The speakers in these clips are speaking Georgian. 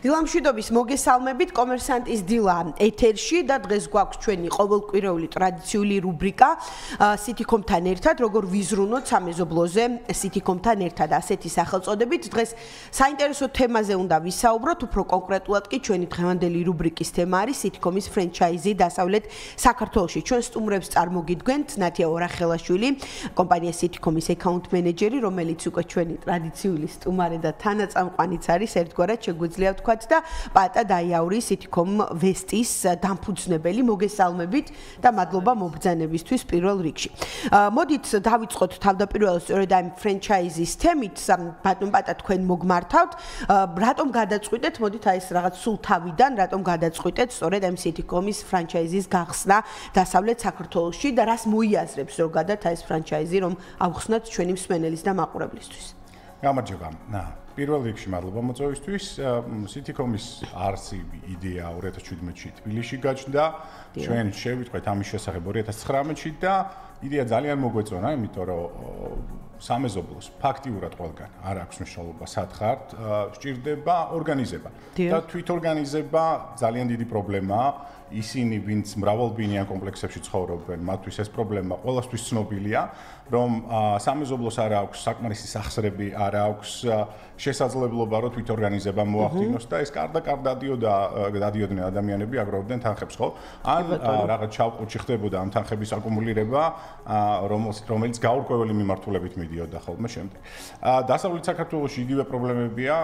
დილამშვიდობის მოგესალმებით, კომერსანტის დილა ეთერში და დღეს გვაქვს ჩვენი ყოველკვირეული ტრადიციული რუბრიკა სიტიკომთან ერთად, როგორ ვიზრუნოთ სამეზობლოზე სიტიკომთან ერთად ასეთი სახელწოდებით. დღეს საინტერესო თემაზე უნდა ვისაუბროთ, უფრო კონკრეტულად კი ჩვენი დღევანდელი რუბრიკის თემა არის სიტიკომის ფრენჩაიზი დასავლეთ საქართველოში. ჩვენ სტუმრებს წარმოგიდგენთ ნათია ორახელაშვილი, კომპანია სიტიკომის აკაუნტ მენეჯერი, რომელიც უკვე ჩვენი ტრადიციული სტუმარი და თანაწამყვანიც არის, ერთგვარად შეგვიძლია ვთქვა და პატა დაიაური სიტიკომ ვესტის დამფუძნებელი მოგესალმებით და მადლობა მობრძანებისთვის პირველ რიგში. მოდით დავიწყოთ თავდაპირველად სწორედ ამ ფრენჩაიზის თემით, ბატონ პატა თქვენ მოგმართავთ, რატომ გადაწყვიტეთ, მოდით აი ეს რაღაც სულ თავიდან, რატომ გადაწყვიტეთ სწორედ ამ სიტიკომის ფრენჩაიზის გახსნა დასავლეთ საქართველოში და რას მოიაზრებს ზოგადად აი ეს ფრენჩაიზი, რომ ავხსნათ ჩვენი მსმენელის და მაყურებლისთვის. გამარჯობა. პირველ რიგში მადლობა მოწვევისთვის. სიტიკომის არსი იდეა 2017-ში თბილისში გაჩნდა. ჩვენ შევიტყვეთ ამის შესახებ 2019-ში და იდეა ძალიან მოგვეწონა, იმიტომ რომ სამეზობლოს ფაქტიურად ყველგან არ აქვს მნიშვნელობა სათხართ, სჭირდება ორგანიზება. და თვითორგანიზება ძალიან დიდი პრობლემაა. ისინი, ვინც მრავალბინიან კომპლექსებში ცხოვრობენ, მათთვის ეს პრობლემა ყველასთვის ცნობილია, რომ სამეზობლოს არ აქვს საკმარისი სახსრები, არ აქვს შესაძლებლობა, რომ თვითორგანიზება მოახდინოს და ეს კარდაკარ დადიოდნენ ადამიანები, აგროვებდნენ თანხებს, ხო? ან რაღაც ჩავყუთში ხდებოდა ამ თანხების აკუმულირება, რომელიც გაურკვეველი მიმართულებით მიდიოდა ხოლმე შემდეგ. დასავლეთ საქართველოში იგივე პრობლემებია,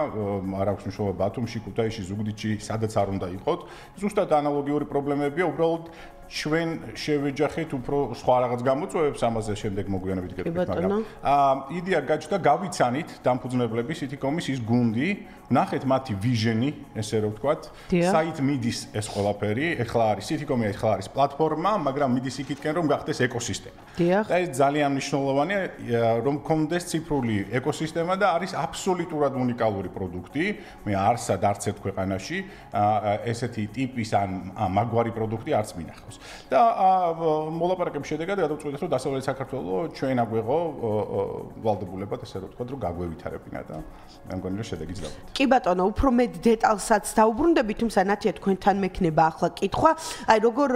არ აქვს მნიშვნელობა ბათუმში, ქუთაისში, ზუგდიდში, სადაც არ უნდა იყოთ. ზუსტად ანალოგიური პრობლემებია, უბრალოდ ჩვენ შევეჯახეთ უფრო სხვა რაღაც გამოწვევებს, ამაზე შემდეგ მოგვიანებით გეტყვით, მაგრამ იდეა გაჩნდა, გავიცანით დამფუძნებლები სიტიკომის ის გუნდი, ნახეთ მათი ვიჟენი, ესე რომ ვთქვათ, საით მიდის ეს ყველაფერი, ეხლა არის სიტიკომი, ეხლა არის პლატფორმა, მაგრამ მიდის იქითკენ, რომ გახდეს ეკოსისტემა. და ეს ძალიან მნიშვნელოვანია, რომ გქონდეს ციფრული ეკოსისტემა და არის აბსოლუტურად უნიკალური პროდუქტი. მე არსად არც ერთ ქვეყანაში ესეთი ტიპის ან მაგვარი პროდუქტი არც მინახავს. და მოლაპარაკების შედეგად გადავწყვიტეთ, რომ დასავლეთ საქართველოს ჩვენ აგვეღო ვალდებულებად, ესე რომ ვთქვათ, რომ გაგვევითარებინა და მე მგონი, რომ შედეგიც დავით. კი ბატონო, უფრო მეტ დეტალსაც დავუბრუნდები, თუმცა ნათია თქვენთან მექნება ახლა კითხვა, აი როგორ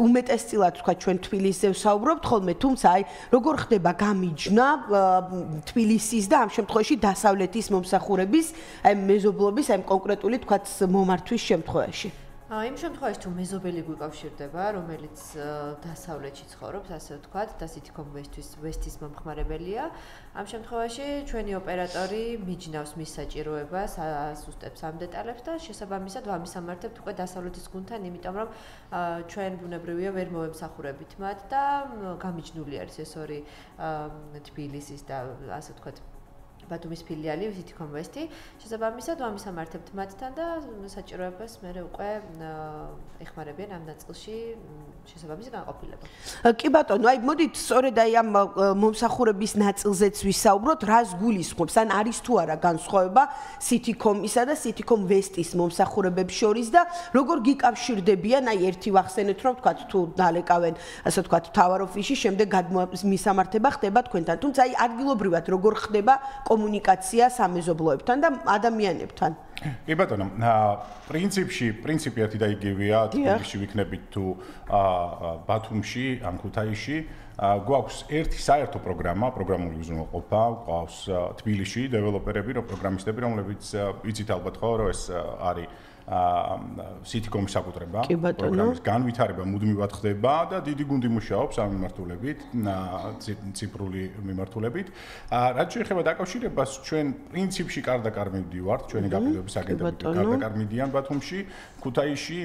უმეტესწილად თქვა ჩვენ თბილისზე ვსაუბრობთ ხოლმე, თუმცა აი როგორ ხდება გამიჯნა თბილისის და ამ შემთხვევაში დასავლეთის მომსახურების, აი მეზობლობის, აი კონკრეტული თქვათ მომართვის შემთხვევაში. იმ შემთხვევაში თუ მეზობელი გვიკავშირდება, რომელიც დასავლეთში ცხოვრობს, ასე ვთქვათ, და სიტიკომ ვესტის მომხმარებელია, ამ შემთხვევაში ჩვენი ოპერატორი მიჯნავს მის საჭიროებას, ასუსტებს ამ დეტალებს და შესაბამისად ვამისამართებთ უკვე დასავლეთის გუნდთან, იმიტომ რომ ჩვენ ბუნებრივია ვერ მოვემსახურებით მათ და გამიჯნული არის ეს ორი თბილისის და ასე ვთქვათ ბათუმის ფილიალი სიტიკომ ვესტი. შესაბამისად ვამისამართებთ მათთან და საჭიროებას მე უკვე ეხმარებიან ამ ნაწილში შესაბამისი განყოფილება. კი ბატონო, აი მოდით სწორედ აი ამ მომსახურების ნაწილზეც ვისაუბროთ, რას გულისხმობს, ან არის თუ არა განსხვავება სიტიკომისა და სიტიკომ ვესტის მომსახურებებს შორის და როგორ გიკავშირდებიან, აი ერთი ვახსენეთ, რომ თქვათ თუ დალეკავენ, ასე ვთქვათ, მთავარ ოფისში, შემდეგ მისამართება ხდება თქვენთან. თუმცა აი ადგილობრივად როგორ ხდება კომუნიკაცია სამეზობლოებთან და ადამიანებთან. კი ბატონო, პრინციპი ერთი და იგივეა, თბილისში ვიქნებით თუ ბათუმში, ან ქუთაისში. გვაქვს ერთი საერთო პროგრამული უზრუნველყოფა, გვაქვს თბილისში დეველოპერები, პროგრამისტები, რომლებიც იცით ალბათ ხო, რომ ეს არის სიტიკომის საკუთრება, პროგრამის განვითარება მუდმივად ხდება და დიდი გუნდი მუშაობს ამ მიმართულებით, ციფრული მიმართულებით. რაც შეეხება დაკავშირებას, ჩვენ პრინციპში კარდაკარ მივდივართ, ჩვენი გაყიდვების აგენტები კარდაკარ მიდიან ბათუმში, ქუთაისში,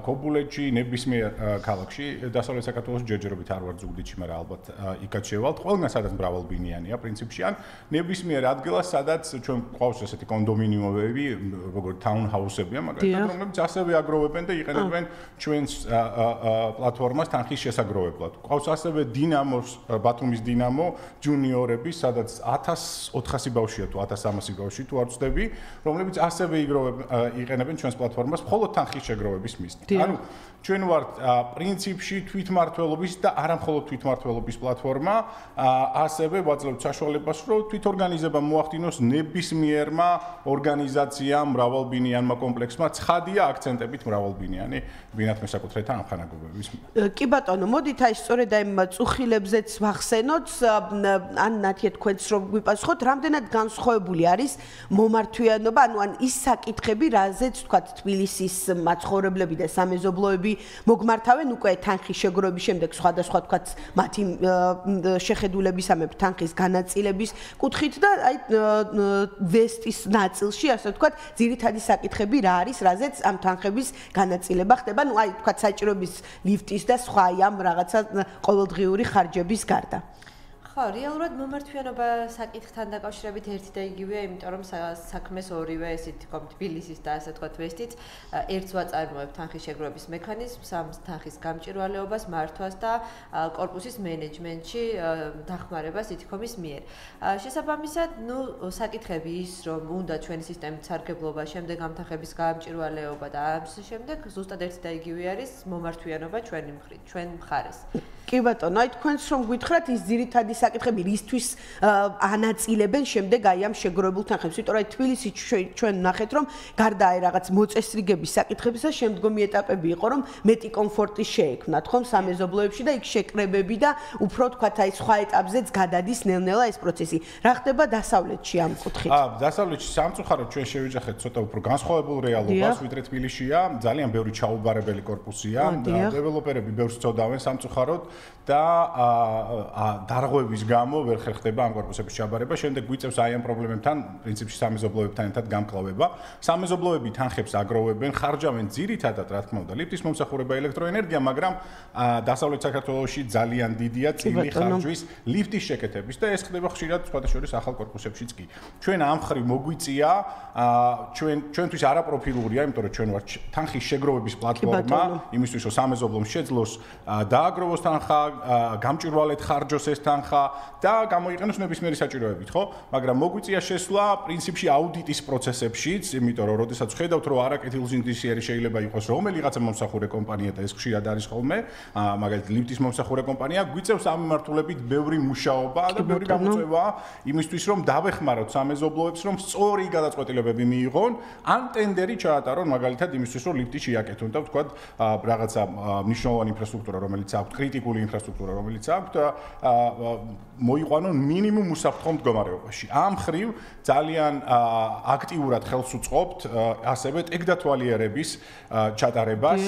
ქობულეთში, ნებისმიერ ქალაქში, დასავლეთ საქართველოს ჯერჯერობით არ ვარ ზუგდიდში, მაგრამ ალბათ იქაც შევალთ. ყველგან სადაც მრავალბინიანია პრინციპში, ან ნებისმიერ ადგილას, სადაც ჩვენ გვყავს ესეთი კონდომინიუმები, როგორც ტაუნჰაუსები, მაგრამ რომლებიც ასევე აგროვებენ და იყენებენ ჩვენს პლატფორმას თანხის შესაგროვებლად. გვყავს ასევე დინამოს, ბათუმის დინამო ჯუნიორები, სადაც 1400 ბავშვია თუ 1300 ბავშვი თუ არ ვწდები, რომლებიც ასევე იყენებენ ჩვენს პლატფორმას მხოლოდ თანხის შეგროვების მიზნით. ანუ ჩვენ ვართ პრინციპში თვითმმართველობის და არამხოლოდ თვითმმართველობის პლატფორმა, ასევე ვაძლევთ საშუალებას, რომ თვითორგანიზება მოახდინოს ნებისმიერმა ორგანიზაციამ, მრავალბინიანმა კომპლექსმა, ცხადია აქცენტებით მრავალბინიანი ბინათ მესაკუთრეთა ამხანაგობების. კი ბატონო, მოდით აი სწორედ აი წუხილებზეც ვახსენოთ, ან ნათია თქვენც რომ გვიპასუხოთ, რამდენად განსხვავებული არის მომართვიანობა, ანუ ან ის საკითხები, რაზეც თქვა თბილისის მაცხოვრებლები და სამეზობლოები მოგმართავენ უკვე თანხის შეგროვების შემდეგ სხვადასხვა თქვა მათი შეხედულებისამებრ თანხის განაწილების კუთხით და აი ვესტის ნაწილში ასე თქვა ძირითადი საკითხები რა არის, რაზეც ამ თანხების განაწილება ხდება, ну აი თქვა საჭიროების ლიფტის და სხვა ამ რაღაცა ყოველდღიური ხარჯების გარდა. ხო, რეალურად მომართვიანობა საკითხთან დაკავშირებით ერთი და იგივეა, იმიტომ რომ საქმეს ორივე სიტიკომ თბილისის და ასე თქვა ვესტიც ერთს ვაწარმოებთ თანხის შეგროვების მექანიზმს, ამ თანხის გამჭირვალეობას, მართვას და კორპუსის მენეჯმენტში დახმარებას სიტიკომის მიერ. შესაბამისად, ну საკითხები ის, რომ უნდა ჩვენი სისტემით სარგებლობა, შემდეგ ამ თანხების გამჭირვალეობა და ამ შემდეგ ზუსტად ერთი და იგივე არის მომართვიანობა ჩვენი მხრით, ჩვენ მხარეს. კი ბატონო, აი თქვენს რომ გითხრათ ის ძირითადი საკითხები რისთვის ანაწილებენ შემდეგ აი ამ შეგროვებულ თანხებს. იმიტომ რომ აი თბილისი ჩვენ ნახეთ რომ გარდა აი რაღაც მოწესრიგების საკითხებისა შემდგომი ეტაპები იყო რომ მეტი კომფორტი შეექმნათ ხომ სამეზობლოებში და იქ შეკრებები და უფრო თქვათ აი სხვა ეტაპზეც გადადის ნელ-ნელა ეს პროცესი. რა ხდება დასავლეთში ამ კუთხით? დასავლეთში სამწუხაროდ ჩვენ შევიძახეთ ცოტა უფრო განსხვავებულ რეალობას, ვიდრე თბილისშია. ძალიან ბევრი ჩაუბარებელი კორპუსია. დეველოპერები ბევრს წოდავენ სამწუხაროდ და დარღვევის გამო ვერ ხერხდება ამ კორპუსების ჩაბარება. შემდეგ გვიწევს აი ამ პრობლემებთან, პრინციპში სამეზობლოებთან ერთად გამკლავება. სამეზობლოები თანხებს აგროვებენ, ხარჯავენ ძირითადად, რა თქმა უნდა, ლიფტის მომსახურება, ელექტროენერგია, მაგრამ დასავლეთ საქართველოში ძალიან დიდია წილი ხარჯვის ლიფტის შეკეთების და ეს ხდება ხშირად სხვადასხვა ახალ კორპუსებშიც კი. ჩვენ ამ ხრივ მოგვიწია, ჩვენთვის არაპროფილურია, იმიტომ რომ ჩვენ ვართ თანხის შეგროვების პლატფორმა, იმისთვის რომ სამეზობლომ შეძლოს დააგროვოს თანხა, გამჭირვალედ ხარჯოს ეს თანხა და გამოიყენოს ნებისმიერი საჭიროებით, ხო? მაგრამ მოგვიწია შესვლა პრინციპში აუდიტის პროცესებშიც, იმიტომ რომ როდესაც ხედავთ, რომ არაკეთილზინდისიერი შეიძლება იყოს რომელიღაცა მომსახურე კომპანია და ეს ხშირად არის ხოლმე, მაგალითად ლიფტის მომსახურე კომპანია, გვიწევს ამ მიმართულებით ბევრი მუშაობა და ბევრი გამოწვევა იმისთვის, რომ დავეხმაროთ სამეზობლოებს, რომ სწორი გადაწყვეტილებები მიიღონ, ან ტენდერი ჩაატარონ მაგალითად იმისთვის, რომ ლიფტი შეაკეთონ და ვთქვათ რაღაცა მნიშვნელოვანი ინფრასტრუქტურა, რომელიც აქვს კრიტიკული ინფრასტრუქტურა, რომელიც აქვს მოიყვანონ მინიმუმ უსაფრთხო მდგომარეობაში. ამ ხრივ ძალიან აქტიურად ხელს უწყობთ ასევე ტექდათვალიერების ჩატარებას.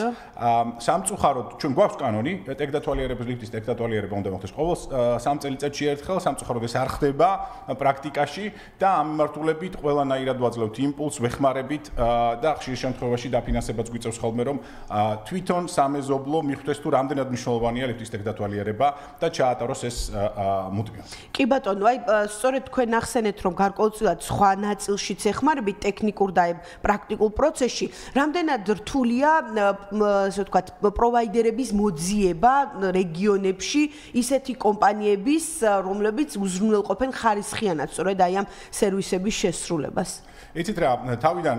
სამწუხაროდ ჩვენ გვაქვს კანონი, ტექდათვალიერების ლიფტის ტექდათვალიერება უნდა მოხდეს ყოველ 3 წელიწადში ერთხელ, სამწუხაროდ ეს არ ხდება პრაქტიკაში და ამ მიმართულებით ყველანაირად ვაძლევთ იმპულსს, ვეხმარებით და ხშირ შემთხვევაში დაფინანსებაც გვიწევს ხოლმე, რომ თვითონ სამეზობლო მიხვდეს თუ რამდენად მნიშვნელოვანია ლიფტის ტექდათვალიერება და ჩაატაროს ეს მუდმივად. კი ბატონო, აი სწორედ თქვენ ახსენეთ, რომ გარკვეულწილად სხვა ნაწილშიც ეხმარებით ტექნიკურ და პრაქტიკულ პროცესში, რამდენად რთულია, ასე ვთქვათ, პროვაიდერების მოძიება რეგიონებში ისეთი კომპანიების, რომლებიც უზრუნველყოფენ ხარისხიანად სწორედ აი ამ სერვისების შესრულებას. იცით რა, თავიდან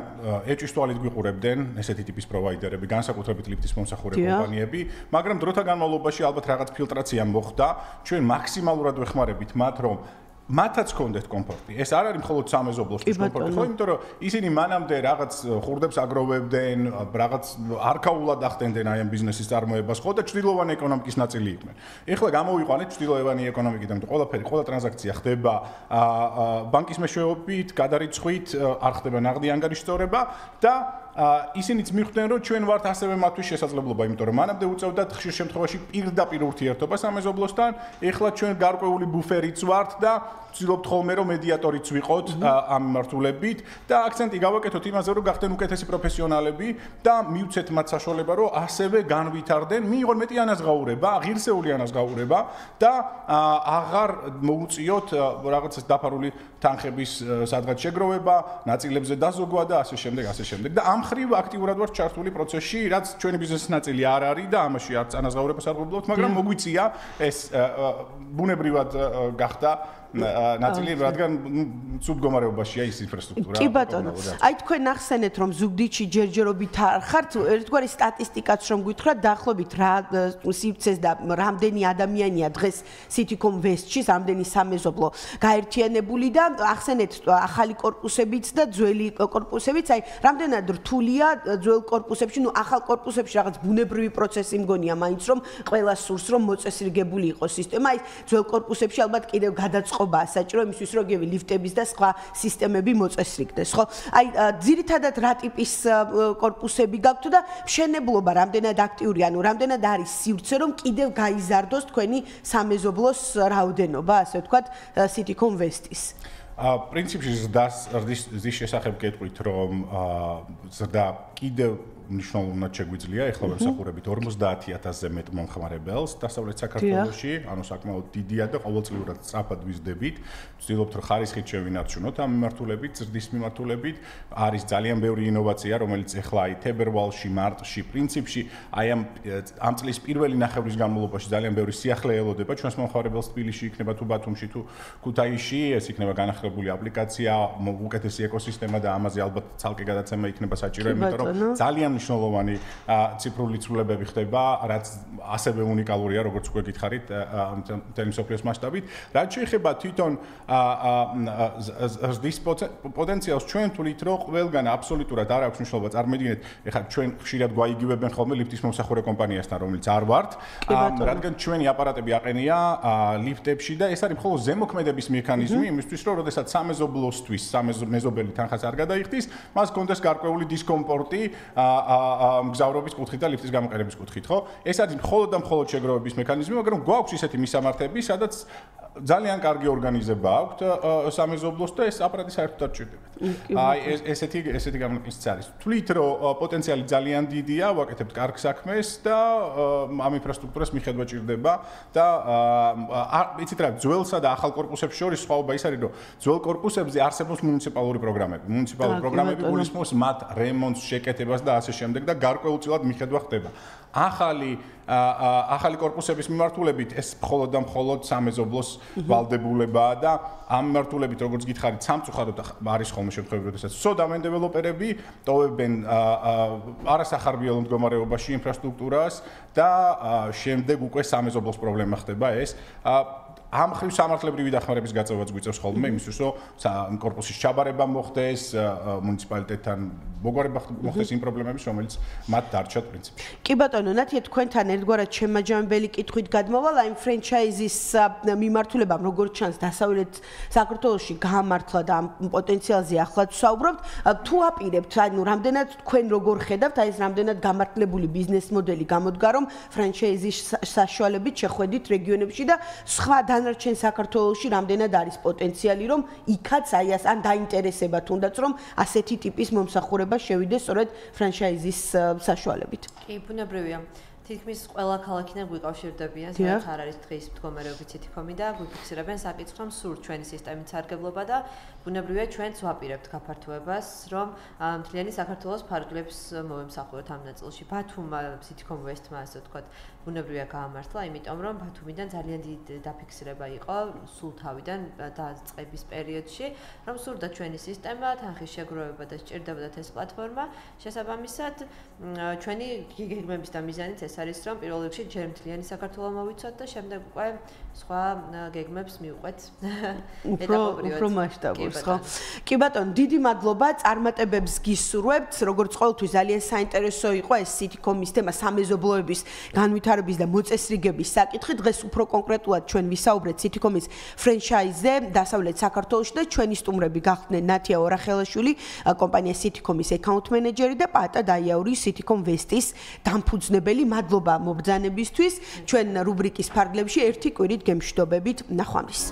ეჭვის თვალით გვიყურებდნენ ესეთი ტიპის პროვაიდერები, განსაკუთრებით ლიფტის მომსახურე კომპანიები, მაგრამ დროთა განმავლობაში ალბათ რაღაც ფილტრაცია მოხდა. ჩვენ მაქსიმალურად ვეხმარებით მათ, რომ მათაც ჰქონდეთ კომფორტი. ეს არ არის მხოლოდ სამეზობლოსთვის კომფორტი, ხო, იმიტომ რომ ისინი მანამდე რაღაც ხურდებს აგროვებდნენ, რაღაც არქაულად ახდენდნენ აი ამ ბიზნესის წარმოებას, ხო და ჭრილოვანი ეკონომიკის ნაწილი იყვნენ. ეხლა გამოვიყვანეთ ჭრილოვანი ეკონომიკიდან, ყველაფერი, ყველა ტრანზაქცია ხდება ბანკის მეშვეობით, გადარიცხვით, არ ხდება ნაღდი ანგარიშწორება და ისინიც მიხვდნენ, რომ ჩვენ ვართ ასევე მათთვის შესაძლებლობა, იმიტომ რომ მანამდე უწევდათ ხშირ შემთხვევაში პირდაპირ ურთიერთობა სამეზობლოსთან, ეხლა ჩვენ გარკვეული ბუფერიც ვართ და ვცდილობთ ხოლმე რომ მედიატორიც ვიყოთ ამ მიმართულებით და აქცენტი გავაკეთოთ იმაზე, რომ გახდნენ უკეთესი პროფესიონალები და მივცეთ მათ საშუალება, რომ ასევე განვითარდნენ, მიიღონ მეტი ანაზღაურება, ღირსეული ანაზღაურება და აღარ მოუწიოთ რაღაცას დაფარული თანხების სადღაც შეგროვება, ნაწილებზე დაზოგვა და ასე შემდეგ. და ამ მხრივ აქტიურად ვარ ჩართული პროცესში, რაც ჩვენი ბიზნესის ნაწილი არ არის და ამაში არ წანაზღაურებას არ ღვიძლობთ, მაგრამ მოგვიწია ეს ბუნებრივად გახდა ნაწილი, რადგან ცუდ მდგომარეობაშია ის ინფრასტრუქტურა. კი ბატონო, აი თქვენ ახსენეთ, რომ ზუგდიდში ჯერჯერობით არ ხართ, ერთგვარი სტატისტიკაც რომ გითხრათ, დაახლოებით რა სივრცეს და რამდენი ადამიანია დღეს Citycom West-ში, რამდენი სამეზობლო გაერთიანებული და ახსენეთ ახალი კორპუსებიც და ძველი კორპუსებიც, აი რამდენად რთულია ძველ კორპუსებში, ნუ ახალ კორპუსებში რაღაც ბუნებრივი პროცესი მგონია მაინც რომ ყველა სურს რომ მოწესრიგებული იყოს სისტემა, აი ძველ კორპუსებში ალბათ კიდევ გადაწყობაა საჭირო იმისთვის რომ გები ლიფტების და სხვა სისტემები მოწესრიგდეს, ხო? აი ძირითადად რა ტიპის კორპუსები გაქვთ და მშენებლობა რამდენად აქტიური, ანუ რამდენად არის სივრცე რომ კიდევ გაიზარდოს თქვენი სამეზობლოს რაოდენობა, ასე ვთქვათ, Citycom West-ის. პრინციპში ზრდის შესახებ გეტყვით, რომ ზრდა კიდევ მნიშვნელოვნად შეგვიძლია, ეხლა ვემსახურებით 50,000-ზე მეტ მომხმარებელს დასავლეთ საქართველოში, ანუ საკმაოდ დიდია და ყოველწლიურად სწრაფად ვიზრდებით. ვცდილობთ რომ ხარისხით შევინარჩუნოთ ამ მიმართულებით, ზრდის მიმართულებით. არის ძალიან ბევრი ინოვაცია, რომელიც ეხლა აი თებერვალში, მარტში, პრინციპში აი ამ წლის პირველი ნახევრის განმავლობაში ძალიან ბევრი სიახლე ელოდება ჩვენს მომხმარებელს თბილისში, იქნება თუ ბათუმში თუ ქუთაისში, ეს იქნება განახლებული აპლიკაცია, უკეთესი ეკოსისტემა და ამაზე ალბათ ცალკე გადაცემა იქნება საჭირო, იმიტომ რომ ძალიან მნიშვნელოვანი ციფრული ცვლილებები ხდება, რაც ასევე უნიკალურია, როგორც უკვე გითხარით, მთელი მსოფლიოს მასშტაბით. რაც შეეხება თვითონ ზრდის პოტენციალს, ჩვენ თვლით, რომ ყველგან აბსოლუტურად არ აქვს მნიშვნელობა. წარმოიდგინეთ, ეხლა ჩვენ ხშირად გვაიგივებენ ხოლმე ლიფტის მომსახურე კომპანიასთან, რომელიც არ ვართ, რადგან ჩვენი აპარატები აყენია ლიფტებში და ეს არის მხოლოდ ზემოქმედების მექანიზმი იმისთვის, რომ როდესაც სამეზობლოსთვის სამეზობელი თანხას არ გადაიხდის, მას კონდეს გარკვეული დისკომფორტი მგზავრობის კუთხით და ლიფტის გამოყენების კუთხით, ხო? ეს არის მხოლოდ და მხოლოდ შეგროვების მექანიზმი, მაგრამ გვაქვს ისეთი მისამართები, სადაც ძალიან კარგი ორგანიზება აქვთ სამეზობლოს და ეს აპარატი საერთოდ არ ჭირდებათ. აი ესეთი გამონაკლისიც არის. თვლით, რომ პოტენციალი ძალიან დიდია, ვაკეთებთ კარგ საქმეს და ამ ინფრასტრუქტურას მიხედვა ჭირდება და იცით რა, ძველსა და ახალ კორპუსებს შორის სხვაობა ის არის, რომ ძველ კორპუსებზე არსებობს მუნიციპალური პროგრამები. მუნიციპალური პროგრამები გულისხმობს მათ რემონტს, შეკეთებას და ასე შემდეგ და გარკვეულწილად მიხედვა ხდება. ახალი კორპუსების მიმართულებით ეს მხოლოდ და მხოლოდ სამეზობლოს ვალდებულებაა და ამ მიმართულებით როგორც გითხარით სამწუხაროდ არის ხოლმე შემთხვევები, როდესაც სოდავენ დეველოპერები ტოვებენ არასახარბიელო მდგომარეობაში ინფრასტრუქტურას და შემდეგ უკვე სამეზობლოს პრობლემა ხდება ეს. ამ ხრივ სამართლებრივი დახმარების გაწევაც გვიწევს ხოლმე იმისთვის, რომ კორპუსის ჩაბარება მოხდეს, მუნიციპალიტეტთან მოგვარება მოხდეს იმ პრობლემების, რომელიც მათ დარჩათ პრინციპში. კი ბატონო, ნათია თქვენთან ერთგვარად შემაჯამებელი კითხვით გადმოვალ იმ ფრენჩაიზის მიმართულებამ, როგორც ჩანს დასავლეთ საქართველოში გამართლა და ამ პოტენციალზე ახლაც ვსაუბრობთ, თუ აპირებთ, ანუ რამდენად თქვენ როგორ ხედავთ, აი ეს რამდენად გამართლებული ბიზნეს მოდელი გამოდგა, რომ ფრენჩაიზის საშუალებით შეხვედით რეგიონებში და სხვა დანარჩენ საქართველოში რამდენად არის პოტენციალი, რომ იქაც აი ეს ან დაინტერესება თუნდაც, რომ ასეთი ტიპის მომსახურება შევიდეს სწორედ ფრენჩაიზის საშუალებით. კი, ბუნებრივია. თითქმის ყველა ქალაქიდან გვიკავშირდებიან, სადაც არ არის დღის მდგომარეობით Citycom-ი და გვიფიქსირებენ საკითხს, რომ სურთ ჩვენი სისტემის სარგებლობა და ბუნებრივია ჩვენც ვაპირებთ გაფართოებას, რომ მთლიანი საქართველოს ფარგლებს მოვემსახუროთ ამ ნაწილში. ბათუმმა Citycom West-მა ასე ვთქვათ, ბუნებრივია გაამართლა, იმიტომ რომ ბათუმიდან ძალიან დიდი დაფიქსირება იყო სულ თავიდან დაწყების პერიოდში, რომ სურდა ჩვენი სისტემა, თანხის შეგროვება და სჭირდებოდათ ეს პლატფორმა. შესაბამისად, ჩვენი გეგმების და მიზანიც ეს არის, რომ პირველ რიგში ჯერ მთლიანი საქართველო მოვიცოთ და შემდეგ უკვე სხვა გეგმებს მივყვეთ ეტაპობრივად. უფრო მასშტაბურს, ხო? კი ბატონო, დიდი მადლობა, წარმატებებს გისურვებთ. როგორც ყოველთვის ძალიან საინტერესო იყო ეს Citycom-ის თემა, სამეზობლოების განვითარების და მოწესრიგების საკითხი. დღეს უფრო კონკრეტულად ჩვენ ვისაუბრეთ Citycom-ის ფრენჩაიზზე დასავლეთ საქართველოში და ჩვენი სტუმრები გახდნენ ნათია ორახელაშვილი, კომპანია Citycom-ის აკაუნტ მენეჯერი და პატა დაიაური Citycom West-ის დამფუძნებელი. მადლობა მობრძანებისთვის. ჩვენ რუბრიკის ფარგლებში ერთი კვირით გემშვიდობებით. ნახვამდის.